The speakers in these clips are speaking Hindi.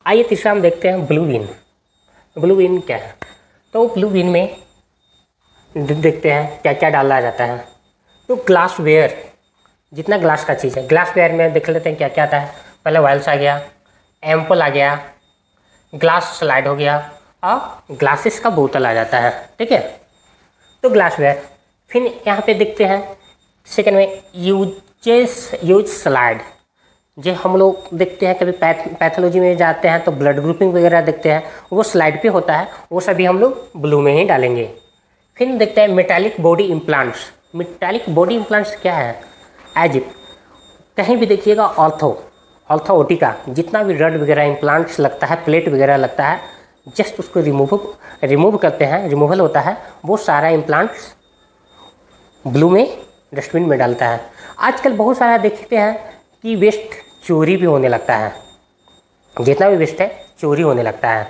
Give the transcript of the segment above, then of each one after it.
आइए तीसरा हम देखते हैं ब्लू बीन। ब्लू बीन क्या है? तो ब्लू बीन में देखते हैं क्या क्या डाला जाता है। तो ग्लास वेयर, जितना ग्लास का चीज़ है, ग्लास वेयर में देख लेते हैं क्या क्या आता है। पहले वाइल्स आ गया, एम्पल आ गया, ग्लास स्लाइड हो गया और ग्लासेस का बोतल आ जाता है। ठीक है, तो ग्लास वेयर। फिर यहाँ पे देखते हैं सेकंड में यूज स्लाइड। जो हम लोग देखते हैं कभी पैथोलॉजी में जाते हैं तो ब्लड ग्रुपिंग वगैरह देखते हैं, वो स्लाइड पे होता है, वो सभी हम लोग ब्लू में ही डालेंगे। फिर देखते हैं metallic body implants. Metallic body implants क्या है? एज कहीं भी देखिएगा ऑर्थोओटी का जितना भी रड वगैरह इम्प्लांट्स लगता है, प्लेट वगैरह लगता है, जस्ट उसको रिमूव करते हैं, रिमूवल होता है, वो सारा इम्प्लांट्स ब्लू में डस्टबिन में डालता है। आजकल बहुत सारा देखते हैं कि वेस्ट चोरी भी होने लगता है, जितना भी वेस्ट है चोरी होने लगता है।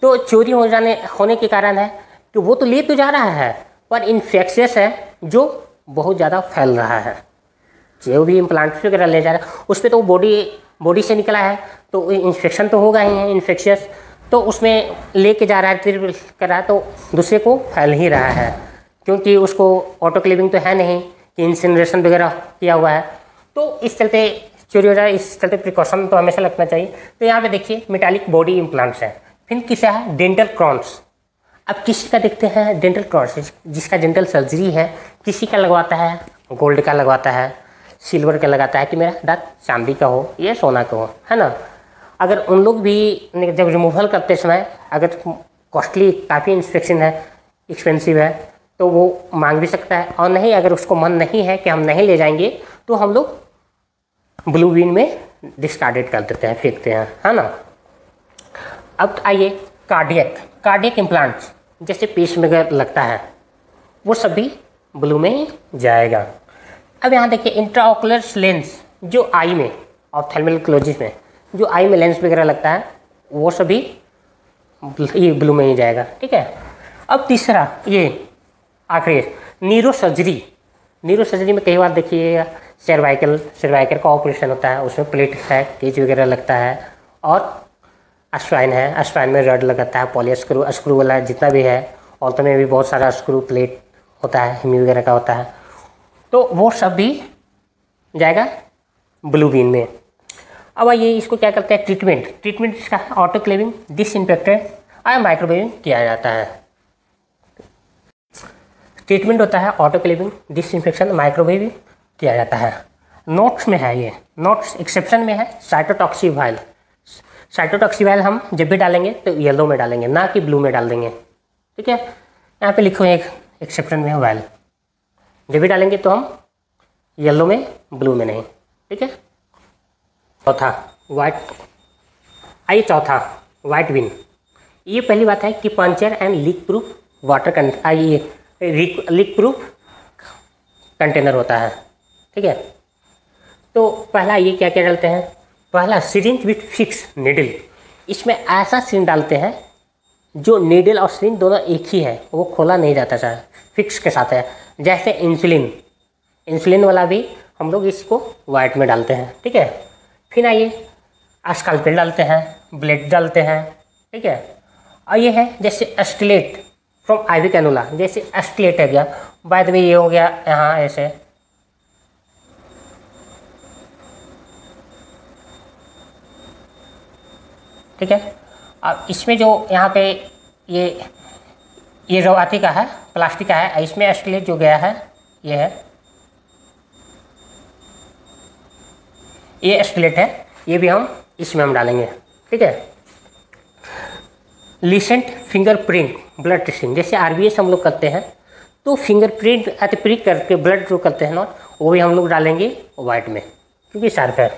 तो चोरी होने के कारण है कि वो तो ले तो जा रहा है पर इन्फेक्शियस है जो बहुत ज़्यादा फैल रहा है। जो भी इम्प्लांट्स वगैरह ले जा रहा है उस पर तो बॉडी से निकला है तो इन्फेक्शन तो होगा ही है, इन्फेक्शियस तो उसमें लेके जा रहा है, फिर कर रहा है तो दूसरे को फैल ही रहा है, क्योंकि उसको ऑटोक्लेविंग तो है नहीं कि इंसिनरेशन वगैरह किया हुआ है। तो इस चलते चोरी हो जाए, इस चलते प्रिकॉशन तो हमेशा रखना चाहिए। तो यहाँ पे देखिए मेटालिक बॉडी इम्प्लांट्स है। फिर किसा है? Dental crowns. अब किसी का देखते हैं डेंटल क्रॉन्स, जिसका डेंटल सर्जरी है, किसी का लगवाता है गोल्ड का, लगवाता है सिल्वर का, लगाता है कि मेरा दांत चांदी का हो या सोना का हो, है ना। अगर उन लोग भी जब रिमूवल करते समय अगर कॉस्टली काफ़ी इंस्पेक्शन है, एक्सपेंसिव है, तो वो मांग भी सकता है। और नहीं, अगर उसको मन नहीं है कि हम नहीं ले जाएंगे तो हम लोग ब्लू बीन में डिस्कार्डेड कर देते हैं, फेंकते हैं, है ना। अब आइए कार्डियक इम्प्लांट्स, जैसे पेसमेकर लगता है, वो सभी ब्लू में ही जाएगा। अब यहाँ देखिए इंट्राओकुलर लेंस, जो आई में ऑप्थेल्मोलॉजिस्ट में जो आई में लेंस वगैरह लगता है, वो सभी ये ब्लू में ही जाएगा। ठीक है। अब तीसरा ये आखिरी न्यूरो सर्जरी में कई बार देखिएगा सर्वाइकल का ऑपरेशन होता है, उसमें प्लेट है, केज वगैरह लगता है, और अस्पाइन है, अस्पाइन में रड लगाता है, पॉली स्क्रू वाला जितना भी है, औरतों में भी बहुत सारा स्क्रू प्लेट होता है, हेमी वगैरह का होता है, तो वो सब भी जाएगा ब्लू बीन में। अब आइए इसको क्या करते हैं, ट्रीटमेंट इसका ऑटोक्लेविंग, डिसइंफेक्टेड और माइक्रोवेविंग किया जाता है। ट्रीटमेंट होता है ऑटोक्लेविंग, डिसइंफेक्शन, माइक्रोवेविंग किया जाता है। नोट्स में है, ये नोट्स एक्सेप्शन में है साइटोटॉक्सिवाइल। साइटोटॉक्सिवाइल हम जब भी डालेंगे तो येलो में डालेंगे, ना कि ब्लू में डाल देंगे। ठीक है, यहाँ पे लिखो एक एक्सेप्शन में है वाइल, जब भी डालेंगे तो हम येलो में, ब्लू में नहीं। ठीक है। चौथा वाइट बीन। ये पहली बात है कि puncture and leak proof leak proof container होता है। ठीक है। तो पहला ये क्या क्या डालते हैं, पहला सिरिंज विथ फिक्स निडल। इसमें ऐसा सिरिंज डालते हैं जो निडल और सिरिंज दोनों एक ही है, वो खोला नहीं जाता है, फिक्स के साथ है। जैसे इंसुलिन वाला भी हम लोग इसको वाइट में डालते हैं। ठीक है। फिर आइए स्कैल्पेल डालते हैं, ब्लेड डालते हैं। ठीक है। और ये है जैसे एस्टिलेट फ्रॉम आईवी कैनुला, जैसे एस्टिलेट है गया, बाय द वे ये हो गया यहाँ ऐसे। ठीक है। अब इसमें जो यहाँ पे ये रवाती का है, प्लास्टिक का है, इसमें एस्टिलेट जो गया है ये है, ये एस्टिलेट है, ये भी हम इसमें हम डालेंगे। ठीक है। लिसेंट फिंगरप्रिंट ब्लड टेस्टिंग, जैसे आरबीएस हम लोग करते हैं तो फिंगरप्रिंट प्रिक करके ब्लड जो करते हैं ना, वो भी हम लोग डालेंगे वाइट में, क्योंकि शार्प है।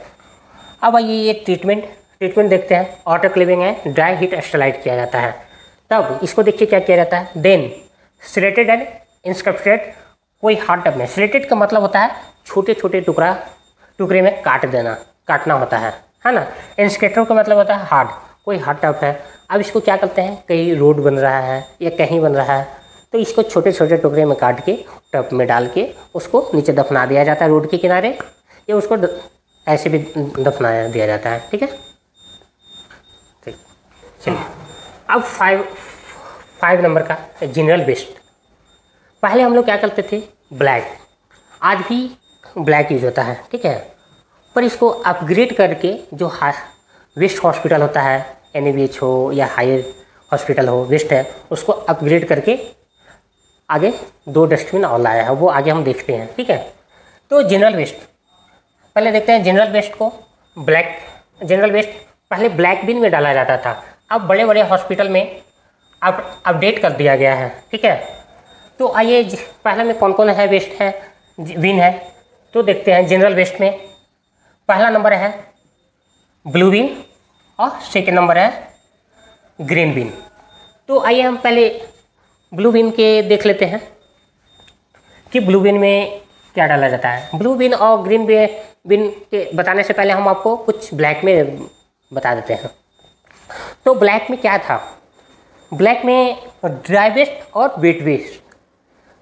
अब आइए ये ट्रीटमेंट देखते हैं। ऑटोक्लेविंग है, ड्राई हीट स्टरलाइट किया जाता है। तब इसको देखिए क्या किया जाता है, देन स्लेटेड एंड इंस्क्रिप्टेड, कोई हार्ड टब में, स्लेटेड का मतलब होता है छोटे छोटे टुकड़े में काटना होता है ना। इंस्क्रिप्टेड का मतलब होता है हार्ड, कोई हार्ड टब है। अब इसको क्या करते हैं, कहीं रोड बन रहा है या कहीं बन रहा है तो इसको छोटे छोटे टुकड़े में काट के टब में डाल के उसको नीचे दफना दिया जाता है रोड के किनारे, या उसको ऐसे भी दफनाया दिया जाता है। ठीक है। ठीक, चलिए अब फाइव नंबर का जनरल वेस्ट। पहले हम लोग क्या करते थे, ब्लैक, आज भी ब्लैक यूज होता है, ठीक है, पर इसको अपग्रेड करके जो वेस्ट हॉस्पिटल होता है, NABH हो या हायर हॉस्पिटल हो, वेस्ट है, उसको अपग्रेड करके आगे 2 डस्टबिन और लाया है, वो आगे हम देखते हैं, ठीक है। तो जनरल वेस्ट पहले देखते हैं। जनरल वेस्ट को जनरल वेस्ट पहले ब्लैक बिन में डाला जाता था, अब बड़े बड़े हॉस्पिटल में अपडेट कर दिया गया है, ठीक है। तो आइए पहले में कौन कौन है वेस्ट है, बिन है, तो देखते हैं। जनरल वेस्ट में पहला नंबर है ब्लू बिन और सेकेंड नंबर है ग्रीन बिन। तो आइए हम पहले ब्लू बिन के देख लेते हैं कि ब्लू बिन में क्या डाला जाता है। ब्लू बिन और ग्रीन बिन के बताने से पहले हम आपको कुछ ब्लैक में बता देते हैं। तो ब्लैक में क्या था, ब्लैक में ड्राई वेस्ट और वेट वेस्ट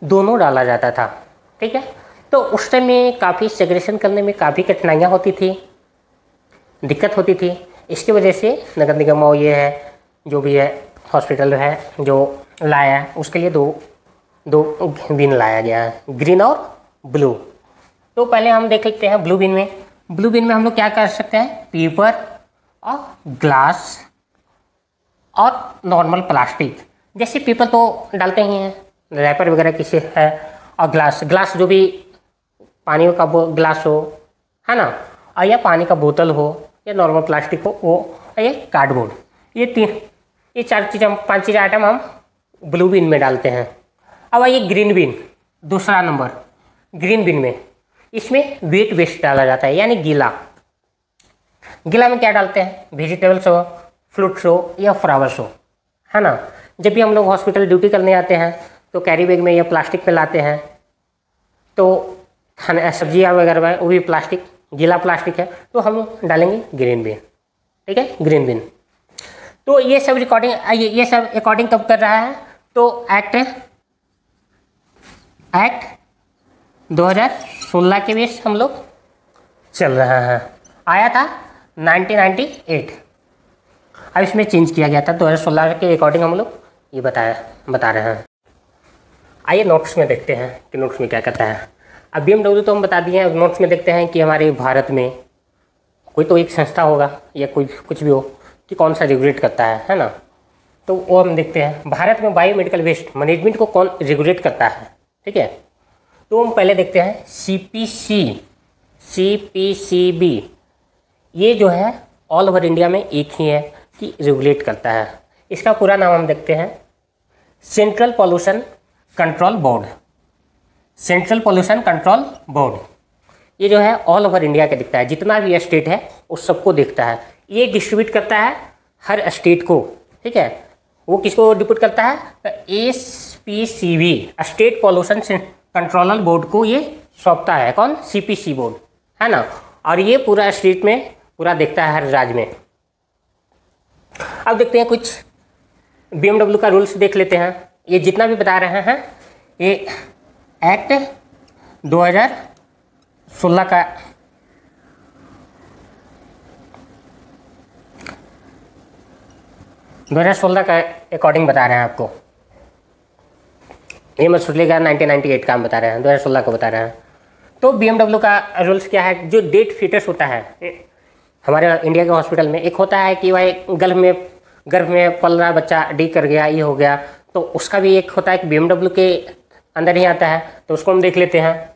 दोनों डाला जाता था, ठीक है। तो उस टाइम में काफ़ी सेग्रेगेशन करने में काफ़ी कठिनाइयाँ होती थी, दिक्कत होती थी। इसकी वजह से नगर निगम और ये है जो भी है हॉस्पिटल है जो लाया है, उसके लिए दो बिन लाया गया है, ग्रीन और ब्लू। तो पहले हम देख लेते हैं ब्लू बिन में। ब्लू बिन में हम लोग क्या कर सकते हैं, पेपर और ग्लास और नॉर्मल प्लास्टिक। जैसे पेपर तो डालते ही हैं, रैपर वगैरह किसी है, और ग्लास जो भी पानी का ग्लास हो, है ना, और या पानी का बोतल हो या नॉर्मल प्लास्टिक हो, वो ये कार्डबोर्ड, ये 4 चीज़, हम 5 चीज़ आइटम हम ब्लू बिन में डालते हैं। अब आइए ग्रीन बिन, दूसरा नंबर ग्रीन बिन में, इसमें वेट वेस्ट डाला जाता है, यानी गीला में क्या डालते हैं, वेजिटेबल्स हो, फ्रूट्स हो या फ्लावर्स हो, है ना। जब भी हम लोग हॉस्पिटल ड्यूटी करने आते हैं तो कैरी बैग में या प्लास्टिक में लाते हैं, तो खाने सब्जियाँ वगैरह में वो भी प्लास्टिक, गीला प्लास्टिक है, तो हम डालेंगे ग्रीन बिन, ठीक है, ग्रीन बिन। तो ये सब ये सब अकॉर्डिंग कब कर रहा है, तो एक्ट 2016 के बेस हम लोग चल रहा है, आया था 1998, अब इसमें चेंज किया गया था 2016 के अकॉर्डिंग हम लोग ये बता रहे हैं। आइए नोट्स में देखते हैं कि नोट्स में क्या कहता है। अब BMW तो हम बता दिए हैं, नोट्स में देखते हैं कि हमारे भारत में कोई तो एक संस्था होगा या कोई कुछ भी हो कि कौन सा रेगुलेट करता है ना, तो वो हम देखते हैं। भारत में बायोमेडिकल वेस्ट मैनेजमेंट को कौन रेगुलेट करता है, ठीक है, तो हम पहले देखते हैं CPCB, ये जो है ऑल ओवर इंडिया में एक ही है कि रेगुलेट करता है। इसका पूरा नाम हम देखते हैं, central pollution control board, central pollution control board. ये जो है ऑल ओवर इंडिया का दिखता है, जितना भी स्टेट है उस सबको देखता है, ये डिस्ट्रीब्यूट करता है हर स्टेट को, ठीक है। वो किसको डिस्ट्रीब्यूट करता है, SPCB, state pollution control board को ये सौंपता है, कौन, CPC बोर्ड, है ना। और ये पूरा स्टेट में पूरा देखता है, हर राज्य में। अब देखते हैं कुछ BMW का रूल्स देख लेते हैं। ये जितना भी बता रहे हैं ये एक्ट 2016 का 2016 का अकॉर्डिंग बता रहे हैं आपको, ये मत सोच लेगा 1998 का हम बता रहे हैं, 2016 को बता रहे हैं। तो BMW का रूल्स क्या है, जो डेड फीटस होता है हमारे इंडिया के हॉस्पिटल में, एक होता है कि भाई गर्भ में पल रहा बच्चा डी कर गया, ये हो गया, तो उसका भी एक होता है कि BMW के अंदर ही आता है, तो उसको हम देख लेते हैं।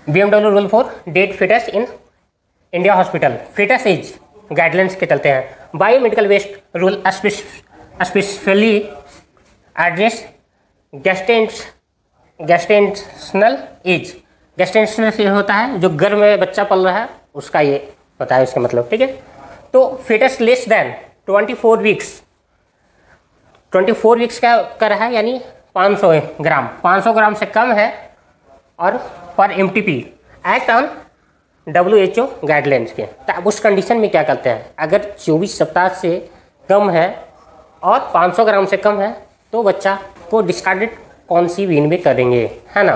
BMW rule for dead foetus in India hospital, foetus age guidelines के चलते हैं। Biomedical waste rule specially address gestational age, gestational से होता है जो गर्भ में बच्चा पल रहा है उसका ये होता है, उसका मतलब, ठीक है। तो फीटस लेस देन 24 वीक्स का कर है, यानी 500 ग्राम से कम है, और पर MTP act on WHO guidelines के। तो अब उस कंडीशन में क्या करते हैं, अगर 24 सप्ताह से कम है और 500 ग्राम से कम है तो बच्चा को डिस्कार्डेड कौन सी वीन में करेंगे, है ना।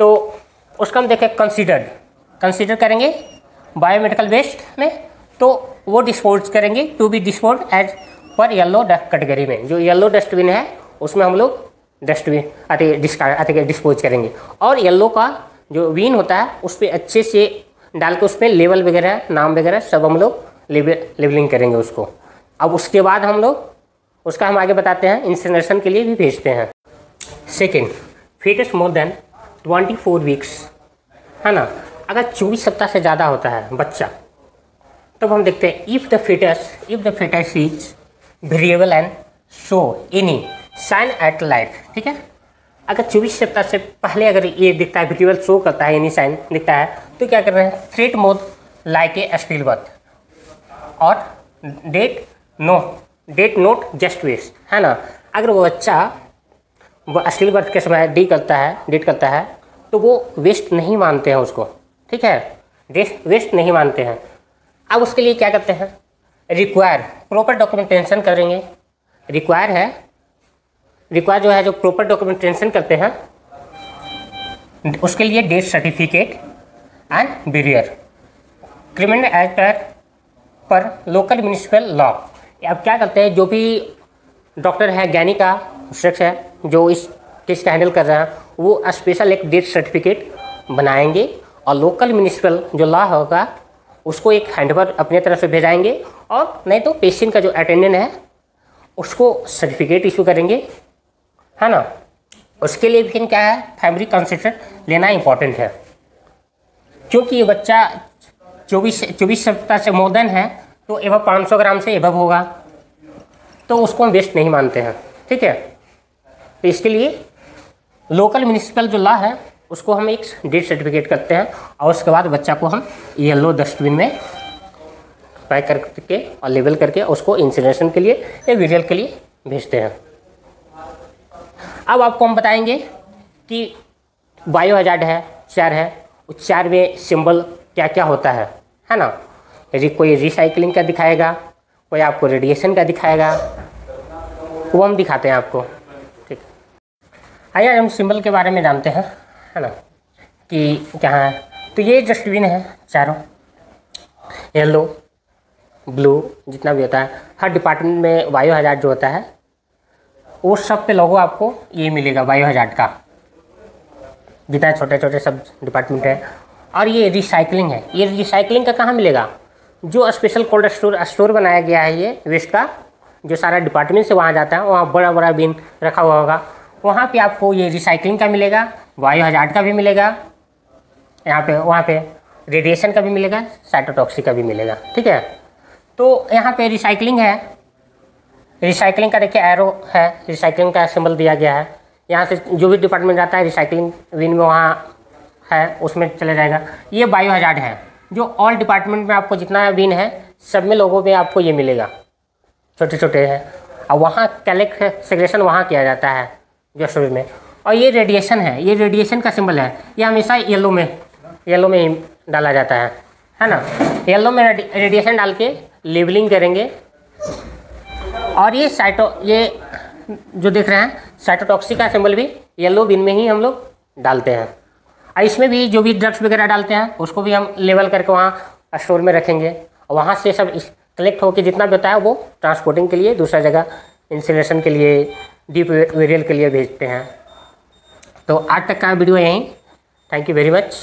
तो उसका हम देखें कंसीडर करेंगे बायोमेडिकल वेस्ट में तो वो डिस्पोज करेंगे, to be dispose as per yellow category में। जो येलो डस्टबिन है उसमें हम लोग डस्टबिन डिस्पोज करेंगे। और येलो का जो बीन होता है उस पर अच्छे से डाल के उस पर लेवल वगैरह, नाम वगैरह सब हम लोग लेबलिंग करेंगे उसको। अब उसके बाद हम लोग उसका हम आगे बताते हैं, इंसिनरेशन के लिए भी भेजते हैं। Second, foetus more than 24 weeks, है ना। अगर 24 सप्ताह से ज़्यादा होता है बच्चा, तब हम देखते हैं if the fetus is variable and show any sign at life, ठीक है। अगर 24 सप्ताह से पहले अगर ये दिखता है, वेरिएबल शो करता है, एनी साइन दिखता है, तो क्या कर रहे हैं, threat mode like a still birth और डेट नोट जस्ट वेस्ट, है ना। अगर वो बच्चा स्टिल बर्थ के समय डेट करता है तो वो वेस्ट नहीं मानते हैं उसको, ठीक है, वेस्ट नहीं मानते हैं। अब उसके लिए क्या करते हैं, रिक्वायर प्रॉपर डॉक्यूमेंटेशन करेंगे। रिक्वायर जो है, जो प्रॉपर डॉक्यूमेंटेशन करते हैं, उसके लिए death certificate and barrier, criminal act पर लोकल म्यूनिसिपल लॉ। अब क्या करते हैं, जो भी डॉक्टर है, ज्ञानी का शख्स है जो इस केस का हैंडल कर रहा है, वो स्पेशल एक डेथ सर्टिफिकेट बनाएंगे और लोकल म्यूनिसिपल जो लॉ होगा उसको एक हैंडओवर अपने तरफ से भेजाएंगे, और नहीं तो पेशेंट का जो अटेंडेंट है उसको सर्टिफिकेट इशू करेंगे, है ना। उसके लिए फिर क्या है, फैमिली कंसेंट लेना इंपॉर्टेंट है, क्योंकि ये बच्चा 24 सप्ताह से मोर देन है तो एवं 500 ग्राम से एवं होगा, तो उसको हम वेस्ट नहीं मानते हैं, ठीक है। तो इसके लिए लोकल म्यूनिसिपल जो लॉ है उसको हम एक डेथ सर्टिफिकेट करते हैं, और उसके बाद बच्चा को हम येलो डस्टबिन में पैक करके और लेबल करके उसको इंसिनरेशन के लिए या विरियल के लिए भेजते हैं। अब आपको हम बताएंगे कि बायो हजार्ड है, चार है, उस चार में सिंबल क्या क्या होता है ना। कोई रिसाइकलिंग का दिखाएगा, कोई आपको रेडिएशन का दिखाएगा, वो हम दिखाते हैं आपको, ठीक। आइए हम सिंबल के बारे में जानते हैं, है ना, कि क्या है। तो ये डस्टबिन है चारों, येलो, ब्लू, जितना भी होता है, हर डिपार्टमेंट में बायो हजार्ड जो होता है वो सब पे लोगो आपको ये मिलेगा बायो हजार्ड का, जितना छोटे छोटे सब डिपार्टमेंट है। और ये रिसाइकलिंग है, ये रिसाइकलिंग का कहाँ मिलेगा, जो स्पेशल कोल्ड स्टोर बनाया गया है ये वेस्ट का, जो सारा डिपार्टमेंट से वहाँ जाता है, वहाँ बड़ा बड़ा बिन रखा हुआ होगा, वहाँ पे आपको ये रिसाइकलिंग का मिलेगा, बायो हजार्ड का भी मिलेगा, वहाँ पे रेडिएशन का भी मिलेगा, साइटोटॉक्सिक का भी मिलेगा, ठीक है। तो यहाँ पे रिसाइकलिंग है, रिसाइकलिंग का देखिए एरो है, रिसाइकलिंग का सिंबल दिया गया है। यहाँ से जो भी डिपार्टमेंट जाता है रिसाइकलिंग विन में वहाँ है, उसमें चले जाएगा। ये बायो हजार्ड है, जो ऑल डिपार्टमेंट में आपको जितना विन है सब में लोगों में आपको ये मिलेगा, छोटे छोटे हैं, और वहाँ कलेक्ट सेग्रेशन वहाँ किया जाता है जो स्टोरेज में। और ये रेडिएशन है, ये रेडिएशन का सिंबल है, ये हमेशा येलो में ही डाला जाता है ना। येलो में रेडिएशन डाल के लेबलिंग करेंगे। और ये जो देख रहे हैं साइटोटॉक्सिक का सिंबल भी येलो बिन में ही हम लोग डालते हैं। और इसमें भी जो भी ड्रग्स वगैरह डालते हैं उसको भी हम लेबल करके वहाँ स्टोर में रखेंगे, और वहाँ से सब कलेक्ट होकर जितना भी होता है वो ट्रांसपोर्टिंग के लिए दूसरा जगह इंसिनरेशन के लिए, डीप वेरियल के लिए भेजते हैं। तो आज तक का वीडियो यहीं, थैंक यू वेरी मच।